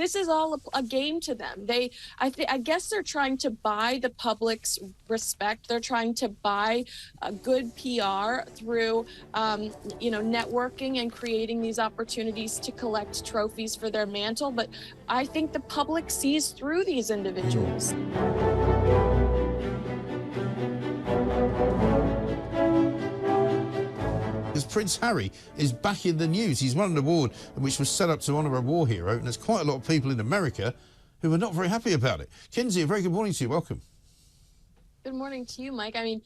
this is all a game to them. I guess they're trying to buy the public's respect. They're trying to buy a good PR through, networking and creating these opportunities to collect trophies for their mantle. But I think the public sees through these individuals. Because Prince Harry is back in the news. He's won an award which was set up to honour a war hero, and there's quite a lot of people in America who are not very happy about it. Kinsey, a very good morning to you. Welcome. Good morning to you, Mike. I mean,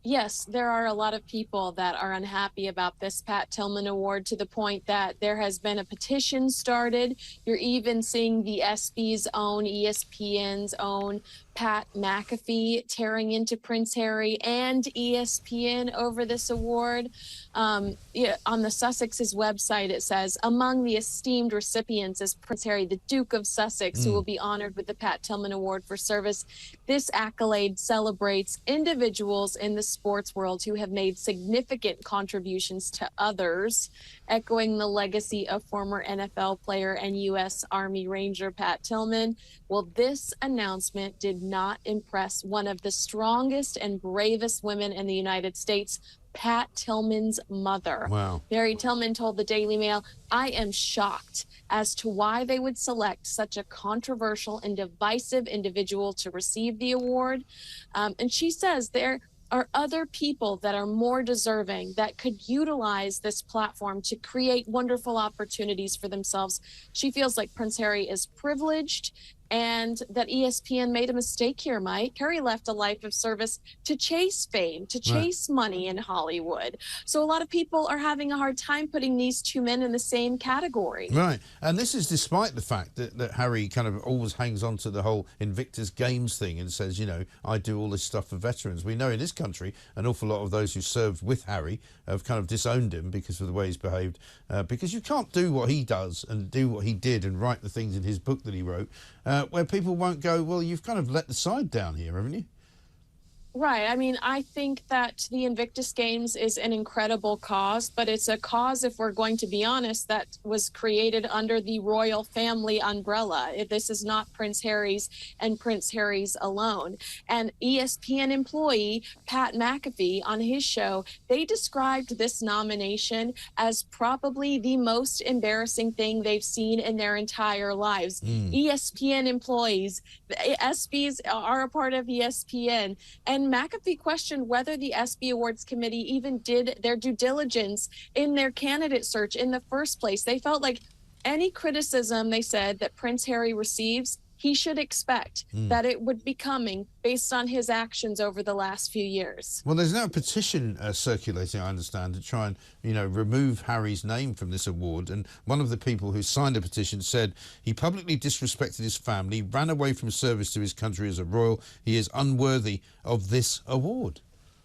yes, there are a lot of people that are unhappy about this Pat Tillman Award, to the point that there has been a petition started. You're even seeing the SB's own, ESPN's own, Pat McAfee tearing into Prince Harry and ESPN over this award. On the Sussex's website, it says, among the esteemed recipients is Prince Harry, the Duke of Sussex, who will be honored with the Pat Tillman Award for service. This accolade celebrates individuals in the sports world who have made significant contributions to others, echoing the legacy of former NFL player and U.S. Army Ranger Pat Tillman. Well, this announcement did not impress one of the strongest and bravest women in the United States, Pat Tillman's mother. Wow. Mary Tillman told the Daily Mail, I am shocked as to why they would select such a controversial and divisive individual to receive the award. And she says there are other people that are more deserving, that could utilize this platform to create wonderful opportunities for themselves. She feels like Prince Harry is privileged, and that ESPN made a mistake here, Mike. Harry left a life of service to chase fame, to chase money in Hollywood. So a lot of people are having a hard time putting these two men in the same category. Right, and this is despite the fact that Harry kind of always hangs on to the whole Invictus Games thing and says, I do all this stuff for veterans. We know in this country an awful lot of those who served with Harry have kind of disowned him because of the way he's behaved, because you can't do what he does and do what he did and write the things in his book that he wrote, where people won't go, well, you've kind of let the side down here, haven't you? Right. I mean, I think that the Invictus Games is an incredible cause, but it's a cause, if we're going to be honest, that was created under the royal family umbrella. This is not Prince Harry's and Prince Harry's alone. And ESPN employee Pat McAfee on his show, they described this nomination as probably the most embarrassing thing they've seen in their entire lives. ESPN employees, the ESPYs are a part of ESPN, and McAfee questioned whether the ESPY Awards Committee even did their due diligence in their candidate search in the first place. They felt like any criticism, they said, that Prince Harry receives, he should expect that it would be coming based on his actions over the last few years. Well, there's now a petition circulating, I understand, to try and, remove Harry's name from this award. And one of the people who signed the petition said he publicly disrespected his family, ran away from service to his country as a royal. He is unworthy of this award.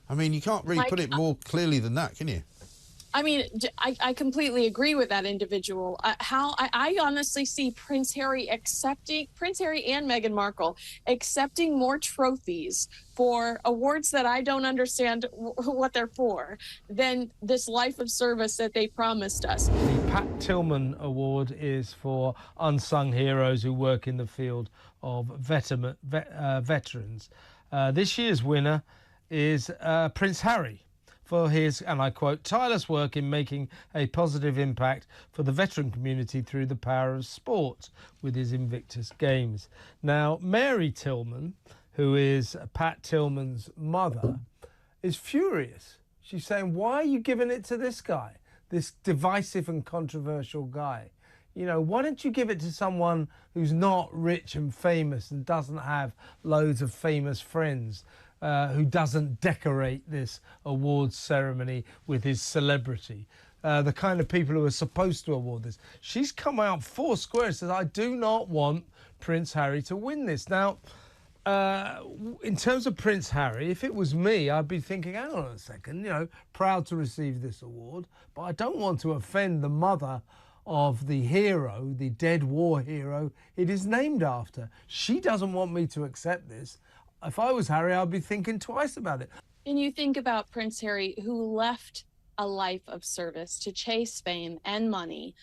I mean, you can't really put it more clearly than that, can you? I mean, I completely agree with that individual. I honestly see Prince Harry and Meghan Markle accepting more trophies for awards that I don't understand what they're for than this life of service that they promised us. The Pat Tillman Award is for unsung heroes who work in the field of veterans. This year's winner is Prince Harry, for his, and I quote, tireless work in making a positive impact for the veteran community through the power of sport with his Invictus Games. Now, Mary Tillman, who is Pat Tillman's mother, is furious. She's saying, why are you giving it to this guy, this divisive and controversial guy? Why don't you give it to someone who's not rich and famous and doesn't have loads of famous friends, who doesn't decorate this awards ceremony with his celebrity, the kind of people who are supposed to award this. She's come out four square and says, I do not want Prince Harry to win this. Now, in terms of Prince Harry, if it was me, I'd be thinking, hang on a second, proud to receive this award, but I don't want to offend the mother of the hero, the dead war hero it is named after. She doesn't want me to accept this. If I was Harry, I'd be thinking twice about it. And you think about Prince Harry, who left a life of service, to chase fame and money,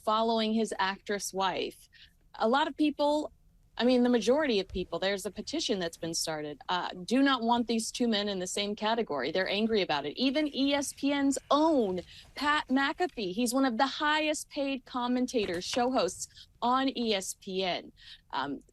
following his actress wife. A lot of people, I mean, the majority of people, there's a petition that's been started, do not want these two men in the same category. They're angry about it. Even ESPN's own Pat McAfee, he's one of the highest paid commentators, show hosts on ESPN.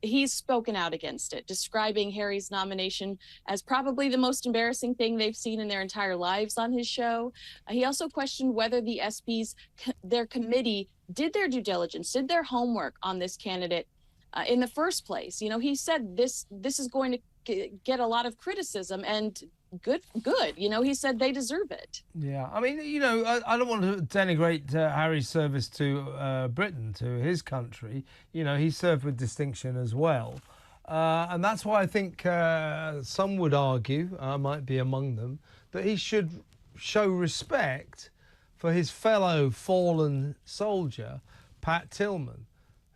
He's spoken out against it, describing Harry's nomination as probably the most embarrassing thing they've seen in their entire lives on his show. He also questioned whether the ESPYs, their committee, did their due diligence, did their homework on this candidate in the first place. He said this is going to get a lot of criticism, and good. He said they deserve it. Yeah, I mean, I don't want to denigrate Harry's service to Britain, to his country. He served with distinction as well. And that's why I think some would argue, I might be among them, that he should show respect for his fellow fallen soldier, Pat Tillman,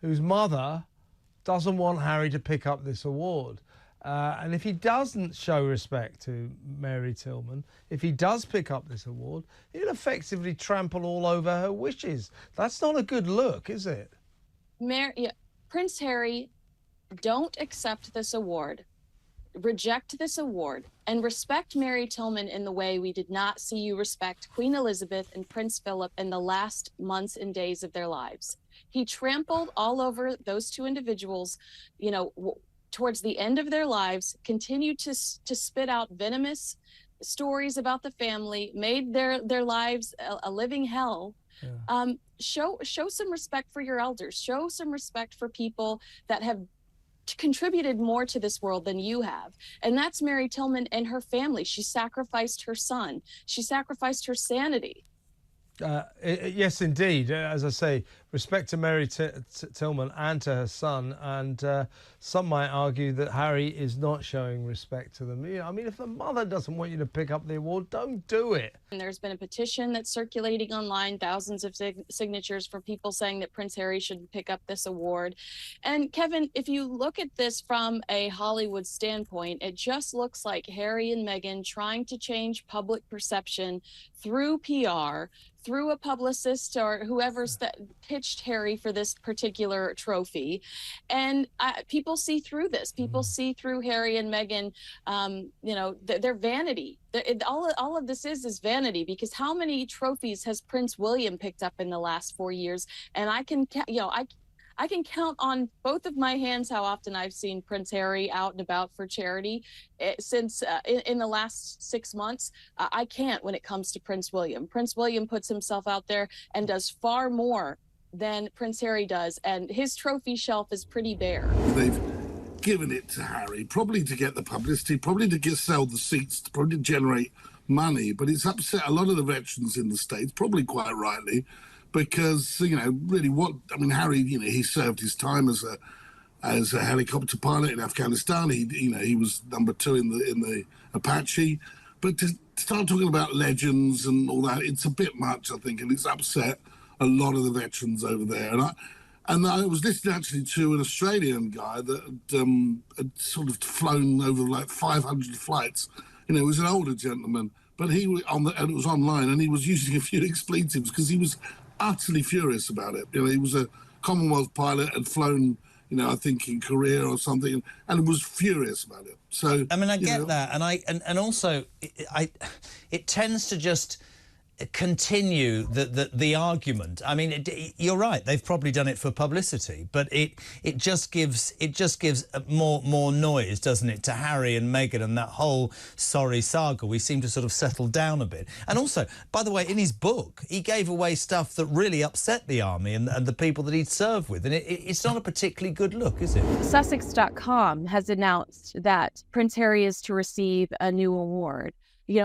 whose mother doesn't want Harry to pick up this award. And if he doesn't show respect to Mary Tillman, if he does pick up this award, he'll effectively trample all over her wishes. That's not a good look, is it? Prince Harry, don't accept this award. Reject this award and respect Mary Tillman in the way we did not see you respect Queen Elizabeth and Prince Philip in the last months and days of their lives. He trampled all over those two individuals, towards the end of their lives, continued to spit out venomous stories about the family, made their lives a living hell. Yeah. Show some respect for your elders. Show some respect for people that have contributed more to this world than you have. And that's Mary Tillman and her family. She sacrificed her son. She sacrificed her sanity. Yes, indeed. As I say, respect to Mary Tillman and to her son. And some might argue that Harry is not showing respect to them. I mean, if the mother doesn't want you to pick up the award, don't do it. And there's been a petition that's circulating online, thousands of signatures for people saying that Prince Harry should pick up this award. And Kevin, if you look at this from a Hollywood standpoint, it just looks like Harry and Meghan trying to change public perception through PR, through a publicist or whoever's pitched Harry for this particular trophy. And people see through this. People see through Harry and Meghan, their vanity. All of this is vanity, because how many trophies has Prince William picked up in the last 4 years? And I can count on both of my hands how often I've seen Prince Harry out and about for charity since in the last 6 months. I can't when it comes to Prince William. Prince William puts himself out there and does far more than Prince Harry does, and his trophy shelf is pretty bare. They've given it to Harry, probably to get the publicity, probably to sell the seats, probably to generate money, but it's upset a lot of the veterans in the States, probably quite rightly, because, really Harry, he served his time as a helicopter pilot in Afghanistan. He was number 2 in the Apache. But to start talking about legends and all that, it's a bit much, I think, and it's upset a lot of the veterans over there. And I was listening actually to an Australian guy that had sort of flown over like 500 flights. He was an older gentleman, but and it was online, and he was using a few expletives because he was utterly furious about it. He was a Commonwealth pilot, had flown, I think in Korea or something, and was furious about it. So I mean, I get that, and also it tends to just continue the argument. I mean, you're right. They've probably done it for publicity, but it just gives more noise, doesn't it, to Harry and Meghan and that whole sorry saga. We seem to sort of settle down a bit. And also, by the way, in his book, he gave away stuff that really upset the army and the people that he'd served with, and it's not a particularly good look, is it? Sussex.com has announced that Prince Harry is to receive a new award,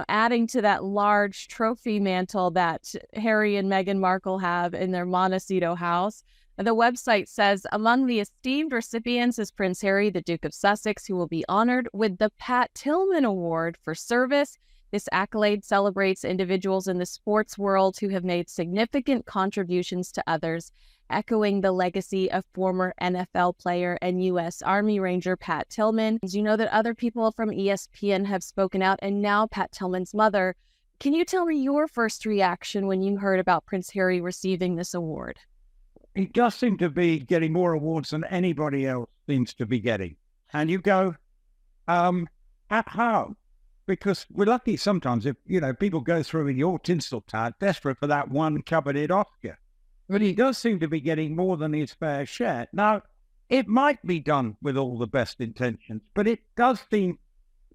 adding to that large trophy mantle that Harry and Meghan Markle have in their Montecito house. The website says among the esteemed recipients is Prince Harry, the Duke of Sussex, who will be honored with the Pat Tillman Award for service. This accolade celebrates individuals in the sports world who have made significant contributions to others, echoing the legacy of former NFL player and U.S. Army Ranger Pat Tillman. You know that other people from ESPN have spoken out, and now Pat Tillman's mother Can you tell me your first reaction when you heard about Prince Harry receiving this award? He does seem to be getting more awards than anybody else seems to be getting. And you go, how? Because we're lucky sometimes if, people go through in your Tinseltown desperate for that one coveted Oscar. But he does seem to be getting more than his fair share. Now, it might be done with all the best intentions, but it does seem,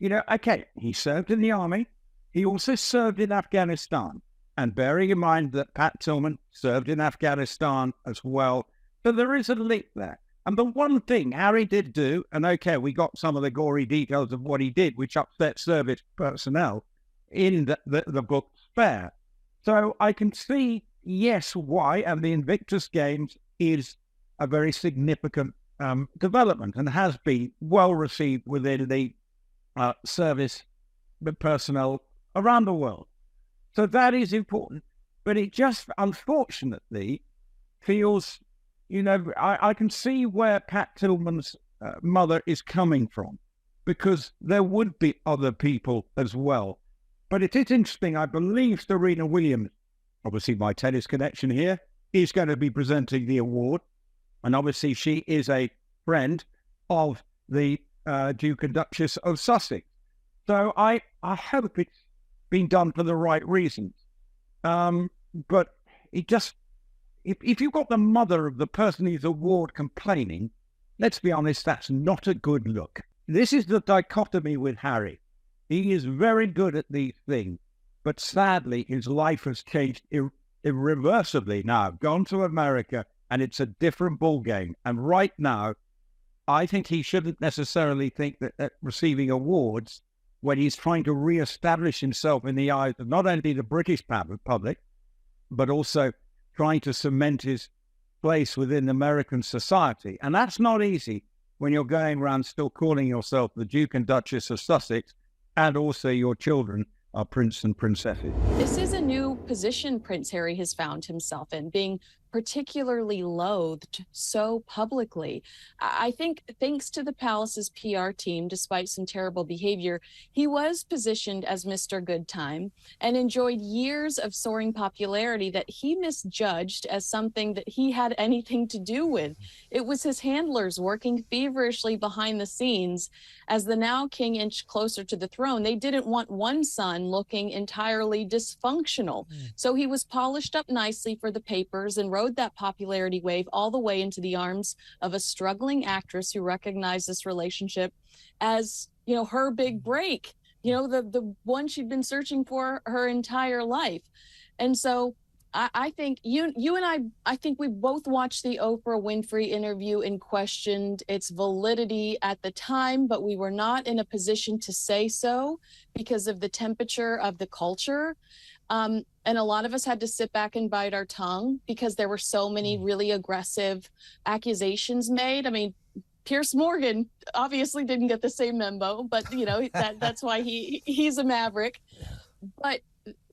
okay, he served in the army. He also served in Afghanistan. And bearing in mind that Pat Tillman served in Afghanistan as well. So there is a link there. And the one thing Harry did do, and okay, we got some of the gory details of what he did, which upset service personnel in the book Spare. So I can see, yes, why, and the Invictus Games is a very significant development and has been well received within the service personnel around the world. So that is important, but it just unfortunately feels, I can see where Pat Tillman's mother is coming from, because there would be other people as well. But it is interesting, I believe Serena Williams, obviously my tennis connection here, is going to be presenting the award. And obviously she is a friend of the Duke and Duchess of Sussex. So I hope it's been done for the right reasons. But it just, if you've got the mother of the person who's award complaining, let's be honest, that's not a good look. This is the dichotomy with Harry. He is very good at these things, but sadly his life has changed irreversibly now. Gone to America, and it's a different ballgame. And right now, I think he shouldn't necessarily think that receiving awards when he's trying to re-establish himself in the eyes of not only the British public, but also trying to cement his place within American society. And that's not easy when you're going around still calling yourself the Duke and Duchess of Sussex, and also your children are prince and princesses. This is a new position Prince Harry has found himself in, being particularly loathed so publicly. I think thanks to the palace's PR team, despite some terrible behavior, he was positioned as Mr. Good Time and enjoyed years of soaring popularity that he misjudged as something that he had anything to do with. It was his handlers working feverishly behind the scenes. As the now king inched closer to the throne, they didn't want one son looking entirely dysfunctional. So he was polished up nicely for the papers and rode that popularity wave all the way into the arms of a struggling actress who recognized this relationship as, her big break, the one she'd been searching for her entire life. And so I think you and I think we both watched the Oprah Winfrey interview and questioned its validity at the time, but we were not in a position to say so because of the temperature of the culture. And a lot of us had to sit back and bite our tongue because there were so many really aggressive accusations made. I mean, Piers Morgan obviously didn't get the same memo, but that's why he's a maverick. But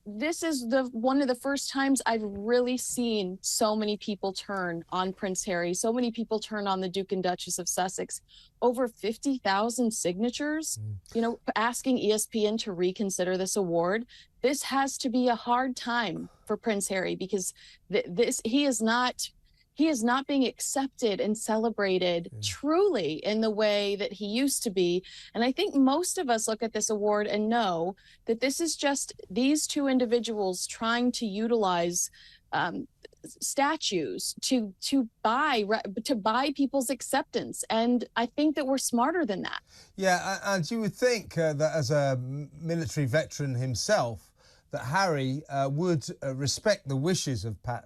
this is one of the first times I've really seen so many people turn on Prince Harry, so many people turn on the Duke and Duchess of Sussex. Over 50,000 signatures, asking ESPN to reconsider this award. This has to be a hard time for Prince Harry because he is not being accepted and celebrated truly in the way that he used to be. And I think most of us look at this award and know that this is just these two individuals trying to utilize statues to buy people's acceptance. And I think that we're smarter than that. Yeah, and you would think that as a military veteran himself, that Harry would respect the wishes of Pat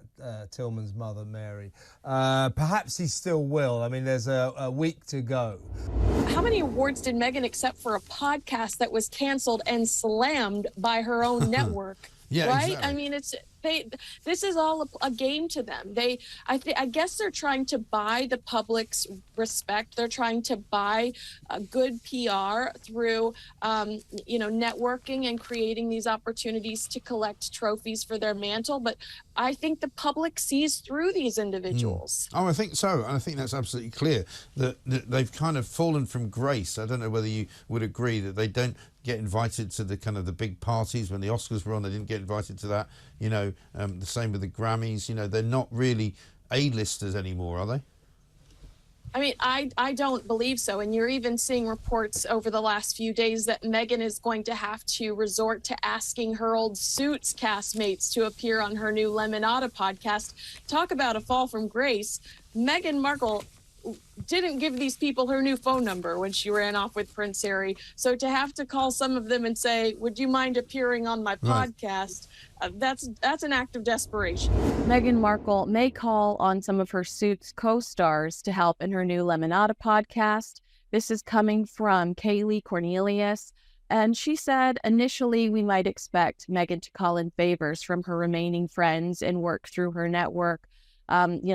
Tillman's mother, Mary. Perhaps he still will. I mean, there's a week to go. How many awards did Meghan accept for a podcast that was canceled and slammed by her own network? Yeah, right? exactly. I mean, this is all a game to them. I guess they're trying to buy the public's respect. They're trying to buy good PR through, networking and creating these opportunities to collect trophies for their mantle. But I think the public sees through these individuals. Oh, I think so. And I think that's absolutely clear that they've kind of fallen from grace. I don't know whether you would agree that they don't get invited to the kind of the big parties. When the Oscars were on, they didn't get invited to that. You know, the same with the Grammys. You know, they're not really A-listers anymore, are they? I mean, I don't believe so. And you're even seeing reports over the last few days that Meghan is going to have to resort to asking her old Suits castmates to appear on her new Lemonada podcast. Talk about a fall from grace. Meghan Markle didn't give these people her new phone number when she ran off with Prince Harry. So to have to call some of them and say, would you mind appearing on my podcast? That's an act of desperation. Meghan Markle may call on some of her Suits co-stars to help in her new Lemonada podcast. This is coming from Kaylee Cornelius. And she said, initially, we might expect Meghan to call in favors from her remaining friends and work through her network.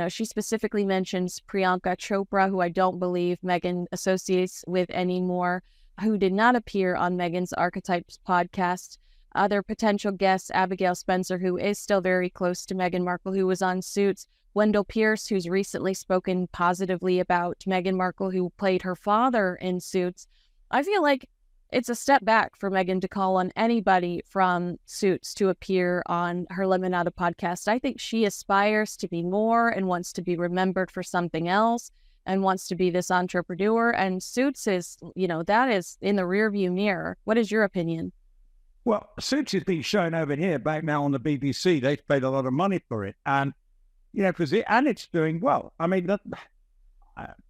She specifically mentions Priyanka Chopra, who I don't believe Meghan associates with anymore, who did not appear on Meghan's Archetypes podcast. Other potential guests, Abigail Spencer, who is still very close to Meghan Markle, who was on Suits, Wendell Pierce, who's recently spoken positively about Meghan Markle, who played her father in Suits. I feel like it's a step back for Meghan to call on anybody from Suits to appear on her Lemonada podcast. I think she aspires to be more and wants to be remembered for something else and wants to be this entrepreneur. And Suits is, that is in the rearview mirror. What is your opinion? Well, Suits is being shown over here back now on the BBC. They've paid a lot of money for it. And, and it's doing well. I mean,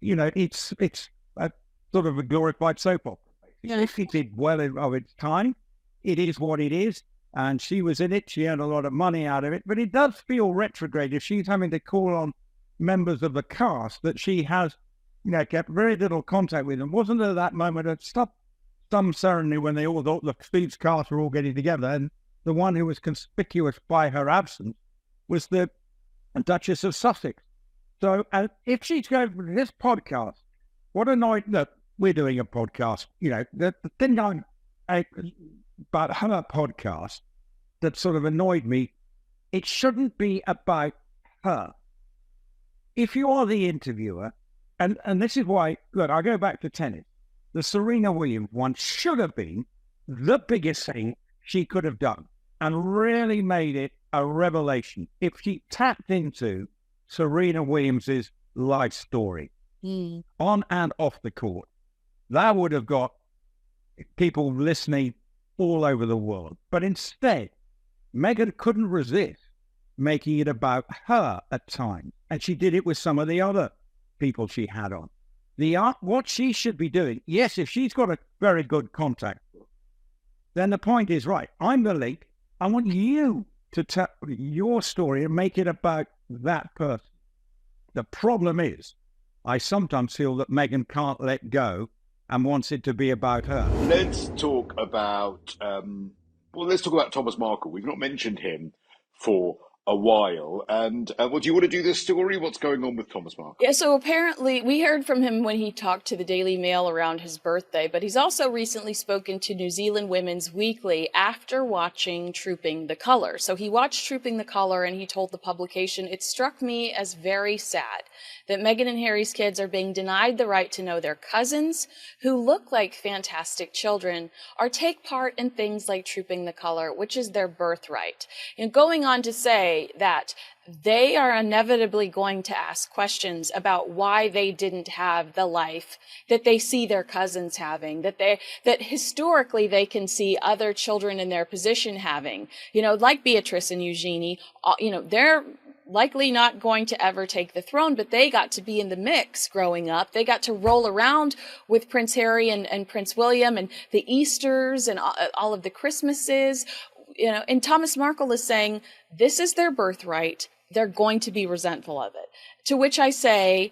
it's a sort of a glorified soap opera. Yeah. If it did well of its time, it is what it is. And she was in it. She earned a lot of money out of it. But it does feel retrograde if she's having to call on members of the cast that she has, kept very little contact with. And wasn't there that moment of some ceremony when they all thought the Feeds cast were all getting together? And the one who was conspicuous by her absence was the Duchess of Sussex. So if she's going for this podcast, what annoyed that we're doing a podcast, the thing about her podcast that sort of annoyed me, it shouldn't be about her. If you are the interviewer, and this is why, look, I go back to tennis, the Serena Williams one should have been the biggest thing she could have done and really made it a revelation if she tapped into Serena Williams's life story on and off the court. That would have got people listening all over the world. But instead, Meghan couldn't resist making it about her at times. And she did it with some of the other people she had on. What she should be doing, yes, if she's got a very good contact book, then the point is, right, I'm the link. I want you to tell your story and make it about that person. The problem is, I sometimes feel that Meghan can't let go and wants it to be about her. Let's talk about Thomas Markle. We've not mentioned him for a while. And do you want to do this story? What's going on with Thomas Markle? Yeah, so apparently we heard from him when he talked to the Daily Mail around his birthday, but he's also recently spoken to New Zealand Women's Weekly after watching Trooping the Colour. So he watched Trooping the Colour and he told the publication, "It struck me as very sad that Meghan and Harry's kids are being denied the right to know their cousins, who look like fantastic children, or take part in things like Trooping the Colour, which is their birthright." And going on to say that they are inevitably going to ask questions about why they didn't have the life that they see their cousins having, that historically they can see other children in their position having, like Beatrice and Eugenie, they're likely not going to ever take the throne, but they got to be in the mix growing up. They got to roll around with Prince Harry and Prince William and the Easters and all of the Christmases. And Thomas Markle is saying this is their birthright. They're going to be resentful of it. To which I say,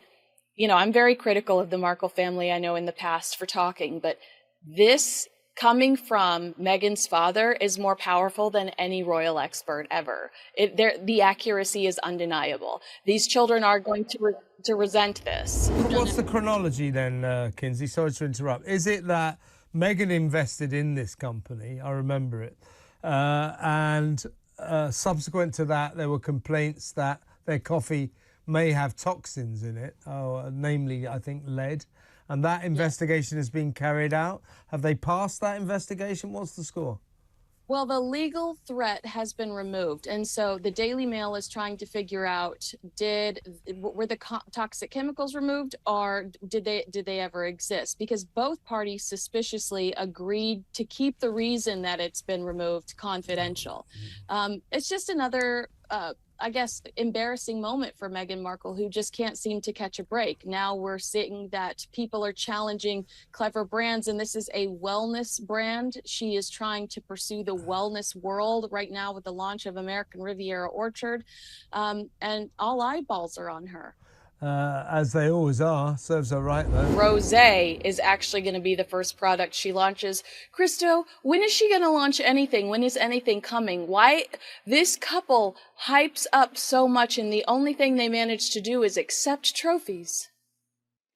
I'm very critical of the Markle family, I know in the past for talking, but this coming from Meghan's father is more powerful than any royal expert ever. The accuracy is undeniable. These children are going to resent this. What's the chronology then, Kinsey? Sorry to interrupt. Is it that Meghan invested in this company? I remember it. And subsequent to that, there were complaints that their coffee may have toxins in it, namely, I think, lead. And that investigation is being carried out. Have they passed that investigation? What's the score? Well, the legal threat has been removed, and so the Daily Mail is trying to figure out were the toxic chemicals removed, or did they ever exist? Because both parties suspiciously agreed to keep the reason that it's been removed confidential. It's just another I guess, embarrassing moment for Meghan Markle, who just can't seem to catch a break. Now we're seeing that people are challenging clever brands, and this is a wellness brand. She is trying to pursue the wellness world right now with the launch of American Riviera Orchard, and all eyeballs are on her. As they always are. Serves her right, though. Rosé is actually going to be the first product she launches. Christo, when is she going to launch anything? When is anything coming? Why this couple hypes up so much, and the only thing they manage to do is accept trophies?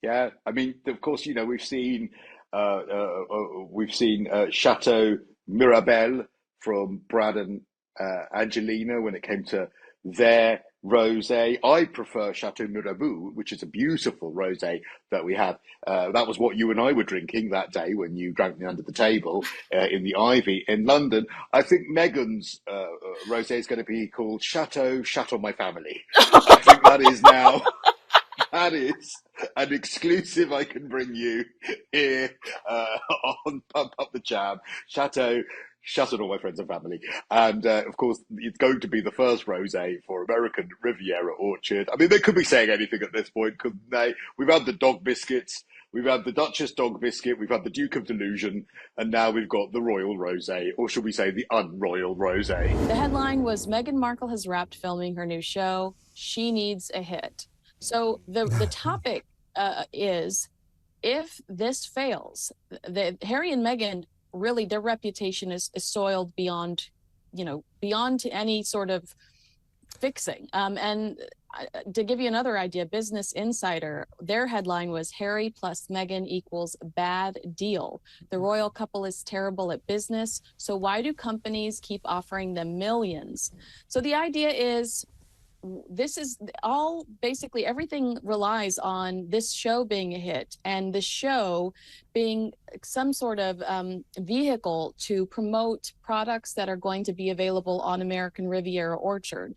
Yeah, I mean, of course, you know, we've seen Chateau Mirabelle from Brad and Angelina when it came to their rosé. I prefer Chateau Mirabeau, which is a beautiful rosé that we have. That was what you and I were drinking that day when you drank me under the table in the Ivy in London. I think Meghan's rosé is going to be called Chateau My Family. I think that is now. That is an exclusive I can bring you here on Pump Up the Jam. Chateau all my friends and family. And of course, it's going to be the first rosé for American Riviera Orchard. I mean, they could be saying anything at this point, couldn't they? We've had the dog biscuits. We've had the Duchess dog biscuit. We've had the Duke of Delusion. And now we've got the Royal Rosé, or should we say the Unroyal Rosé. The headline was Meghan Markle has wrapped filming her new show. She needs a hit. So the topic is, if this fails, Harry and Meghan, really their reputation is soiled beyond any sort of fixing. And to give you another idea, Business Insider, their headline was Harry plus Meghan equals bad deal. The royal couple is terrible at business. So why do companies keep offering them millions? So the idea is, this is all basically everything relies on this show being a hit, and the show being some sort of vehicle to promote products that are going to be available on American Riviera Orchard.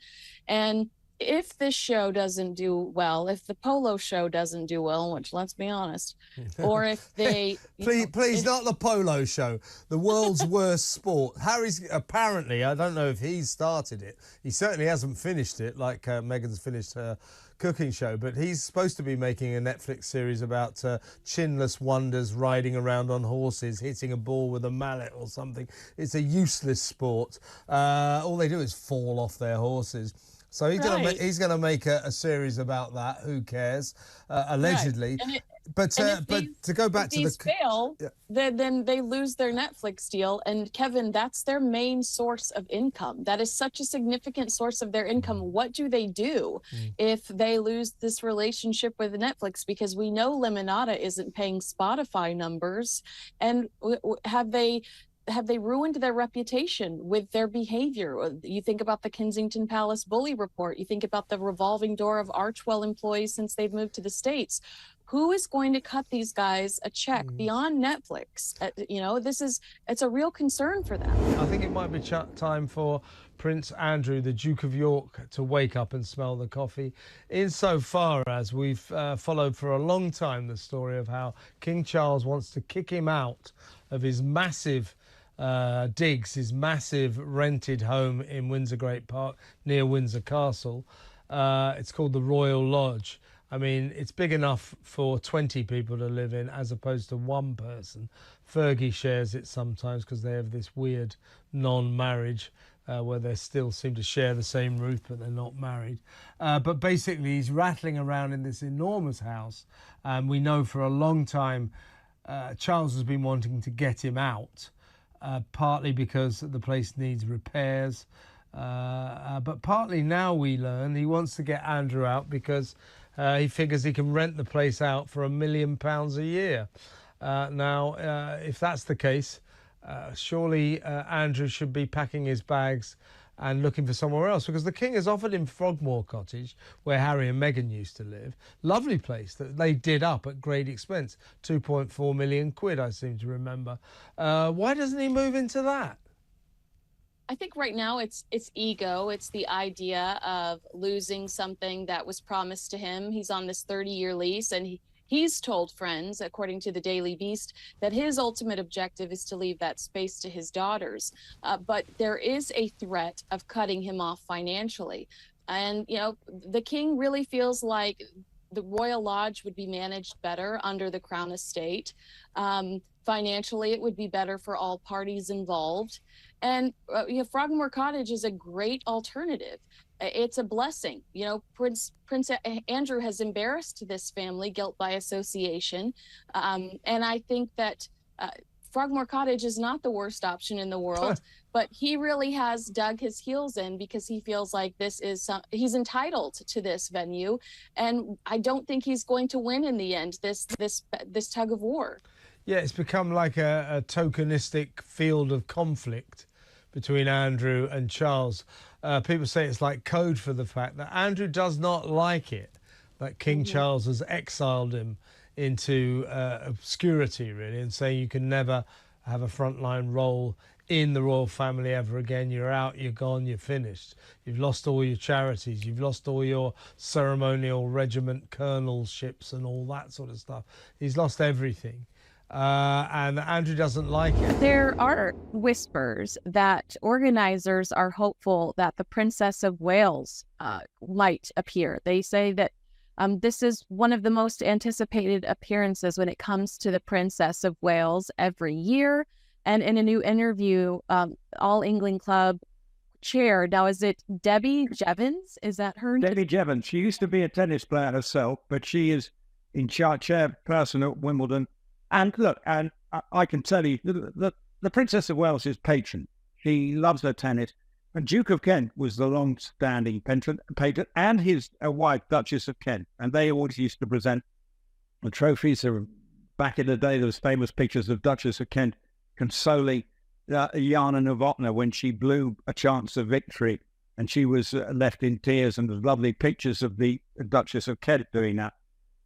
And if this show doesn't do well, if the polo show doesn't do well, which let's be honest, or if they please not the polo show, the world's worst sport. Harry's apparently, I don't know if he's started it, he certainly hasn't finished it like Meghan's finished her cooking show, but he's supposed to be making a Netflix series about chinless wonders riding around on horses, hitting a ball with a mallet or something. It's a useless sport. All they do is fall off their horses. So he's going to make a series about that. Who cares? Allegedly. Right. But to go back to these fail, then they lose their Netflix deal. And Kevin, that's their main source of income. That is such a significant source of their income. What do they do if they lose this relationship with Netflix? Because we know Lemonada isn't paying Spotify numbers. And have they ruined their reputation with their behavior? You think about the Kensington Palace bully report. You think about the revolving door of Archwell employees since they've moved to the States. Who is going to cut these guys a check beyond Netflix? It's a real concern for them. I think it might be time for Prince Andrew, the Duke of York, to wake up and smell the coffee, insofar as we've followed for a long time the story of how King Charles wants to kick him out of his massive digs, his massive rented home in Windsor Great Park near Windsor Castle. It's called the Royal Lodge. I mean, it's big enough for 20 people to live in as opposed to one person. Fergie shares it sometimes because they have this weird non-marriage where they still seem to share the same roof, but they're not married. But basically, he's rattling around in this enormous house. And we know for a long time Charles has been wanting to get him out. Partly because the place needs repairs, but partly now we learn he wants to get Andrew out because he figures he can rent the place out for £1 million a year. Now, if that's the case, surely Andrew should be packing his bags and looking for somewhere else, because the King has offered him Frogmore Cottage, where Harry and Meghan used to live. Lovely place that they did up at great expense. 2.4 million quid, I seem to remember. Why doesn't he move into that? I think right now it's ego. It's the idea of losing something that was promised to him. He's on this 30-year lease, and he's told friends, according to the Daily Beast, that his ultimate objective is to leave that space to his daughters. But there is a threat of cutting him off financially. And, you know, the King really feels like the Royal Lodge would be managed better under the Crown Estate. Financially, it would be better for all parties involved. And you know, Frogmore Cottage is a great alternative. It's a blessing. You know, Prince Andrew has embarrassed this family, guilt by association. And I think that Frogmore Cottage is not the worst option in the world, but he really has dug his heels in because he feels like this is he's entitled to this venue, and I don't think he's going to win in the end. This tug of war. Yeah, it's become like a tokenistic field of conflict between Andrew and Charles. People say it's like code for the fact that Andrew does not like it, that King Charles has exiled him into obscurity, really, and saying you can never have a frontline role in the royal family ever again. You're out, you're gone, you're finished. You've lost all your charities, you've lost all your ceremonial regiment colonelships and all that sort of stuff. He's lost everything. And Andrew doesn't like it. There are whispers that organizers are hopeful that the Princess of Wales might appear. They say that this is one of the most anticipated appearances when it comes to the Princess of Wales every year. And in a new interview, All England Club chair, now is it Debbie Jevons? Is that her name? Debbie Jevons. She used to be a tennis player herself, but she is in charge chairperson at Wimbledon. And look, and I can tell you, the Princess of Wales is patron. She loves her tennis. And Duke of Kent was the long-standing patron, and his wife, Duchess of Kent. And they always used to present the trophies. Back in the day, there was famous pictures of Duchess of Kent consoling Jana Novotná when she blew a chance of victory. And she was left in tears, and there's lovely pictures of the Duchess of Kent doing that.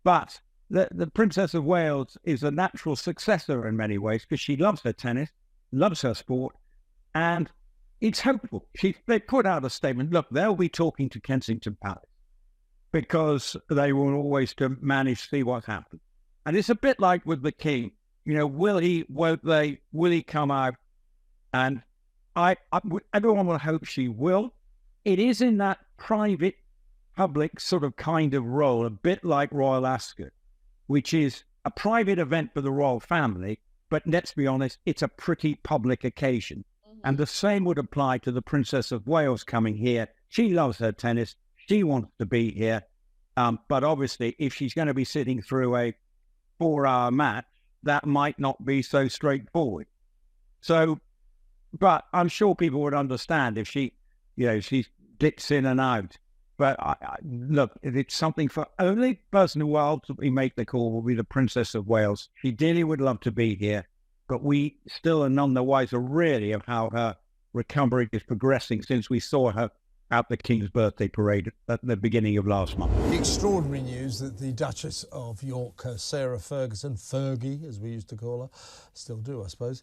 But the Princess of Wales is a natural successor in many ways because she loves her tennis, loves her sport, and it's hopeful. They put out a statement, look, they'll be talking to Kensington Palace because they will always to manage to see what happens. And it's a bit like with the King. You know, will he, won't they, will he come out? And everyone will hope she will. It is in that private, public sort of kind of role, a bit like Royal Ascot, which is a private event for the royal family, but let's be honest, it's a pretty public occasion. And the same would apply to the Princess of Wales coming here. She loves her tennis. She wants to be here. But obviously, if she's going to be sitting through a 4-hour match, that might not be so straightforward. So, but I'm sure people would understand if she, you know, she dips in and out. But look, if it's something for only person who will ultimately make the call will be the Princess of Wales. She dearly would love to be here, but we still are none the wiser really of how her recovery is progressing since we saw her at the King's birthday parade at the beginning of last month. Extraordinary news that the Duchess of York, Sarah Ferguson, Fergie, as we used to call her, still do, I suppose,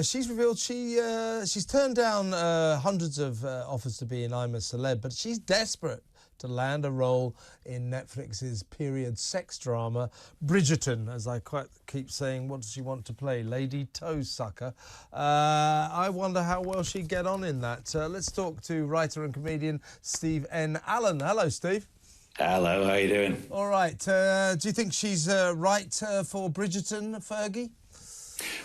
she's revealed she's turned down hundreds of offers to be in I'm a Celeb, but she's desperate to land a role in Netflix's period sex drama, Bridgerton, as I quite keep saying. What does she want to play? Lady Toe Sucker. I wonder how well she'd get on in that. Let's talk to writer and comedian Steve N. Allen. Hello, Steve. Hello, how you doing? All right. Do you think she's right for Bridgerton, Fergie?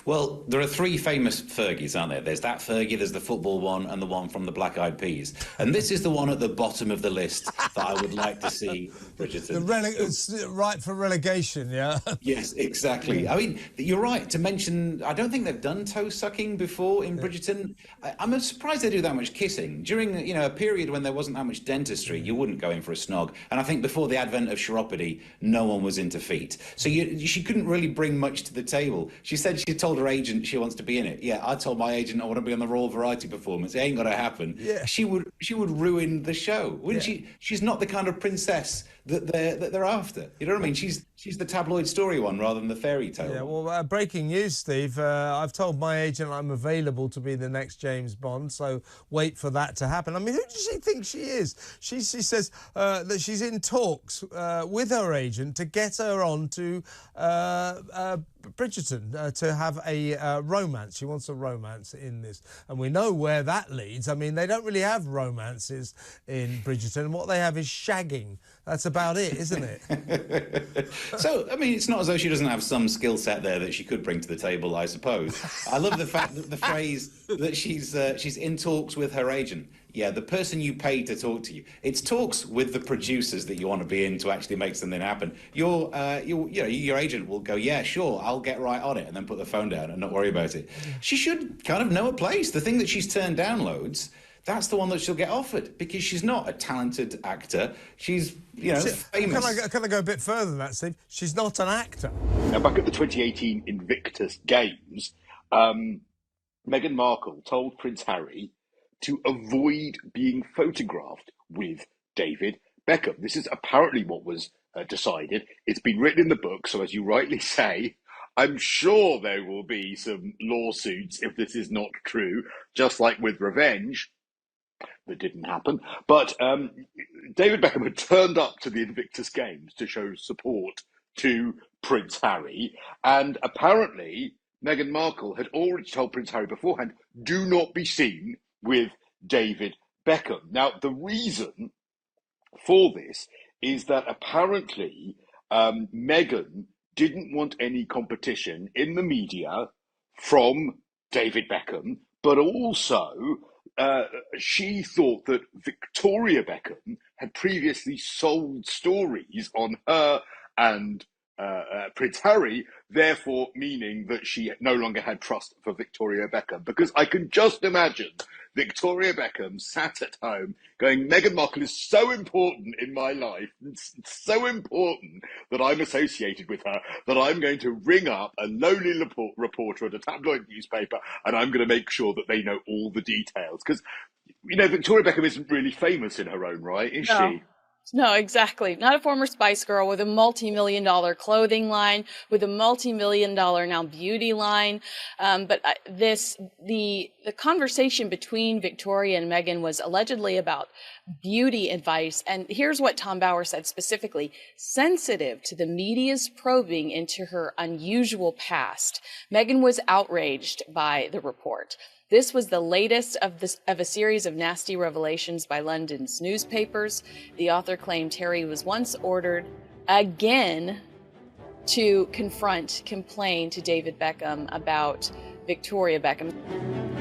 Well, there are 3 famous Fergies, aren't there? There's that Fergie, there's the football one, and the one from the Black Eyed Peas. And this is the one at the bottom of the list that I would like to see Bridgerton. It's right for relegation, yeah? Yes, exactly. I mean, you're right to mention, I don't think they've done toe-sucking before in Bridgerton. I'm surprised they do that much kissing. During, you know, a period when there wasn't that much dentistry, you wouldn't go in for a snog. And I think before the advent of chiropody, no one was into feet. So she couldn't really bring much to the table. She said she told her agent she wants to be in it. Yeah, I told my agent I want to be on the Royal Variety Performance. It ain't going to happen. Yeah. She would ruin the show, wouldn't she? She's not the kind of princess that they're after. You know what I mean? She's the tabloid story one rather than the fairy tale. Yeah, one. well, breaking news, Steve. I've told my agent I'm available to be the next James Bond, so wait for that to happen. I mean, who does she think she is? She says that she's in talks with her agent to get her on to Bridgerton to have a romance. She wants a romance in this. And we know where that leads. I mean, they don't really have romances in Bridgerton. What they have is shagging. That's about it, isn't it? So, I mean, it's not as though she doesn't have some skill set there that she could bring to the table, I suppose. I love the fact that the phrase that she's in talks with her agent. Yeah, the person you pay to talk to you. It's talks with the producers that you want to be in to actually make something happen. Your agent will go, yeah, sure, I'll get right on it, and then put the phone down and not worry about it. She should kind of know a place. The thing that she's turned down loads, that's the one that she'll get offered, because she's not a talented actor. She's, famous. Can I go a bit further than that, Steve? She's not an actor. Now, back at the 2018 Invictus Games, Meghan Markle told Prince Harry to avoid being photographed with David Beckham. This is apparently what was decided. It's been written in the book, so as you rightly say, I'm sure there will be some lawsuits if this is not true, just like with Revenge. That didn't happen. But David Beckham had turned up to the Invictus Games to show support to Prince Harry, and apparently Meghan Markle had already told Prince Harry beforehand, do not be seen with David Beckham. Now, the reason for this is that apparently Meghan didn't want any competition in the media from David Beckham, but also she thought that Victoria Beckham had previously sold stories on her and Prince Harry, therefore meaning that she no longer had trust for Victoria Beckham. Because I can just imagine Victoria Beckham sat at home going, Meghan Markle is so important in my life, it's so important that I'm associated with her, that I'm going to ring up a lowly reporter at a tabloid newspaper, and I'm going to make sure that they know all the details. Because, Victoria Beckham isn't really famous in her own right, is she? No, exactly. Not a former Spice Girl with a multi-million-dollar clothing line, with a multi-million-dollar now beauty line. But the conversation between Victoria and Meghan was allegedly about beauty advice. And here's what Tom Bauer said specifically: sensitive to the media's probing into her unusual past. Meghan was outraged by the report. This was the latest of a series of nasty revelations by London's newspapers. The author claimed Harry was once ordered again to complain to David Beckham about Victoria Beckham.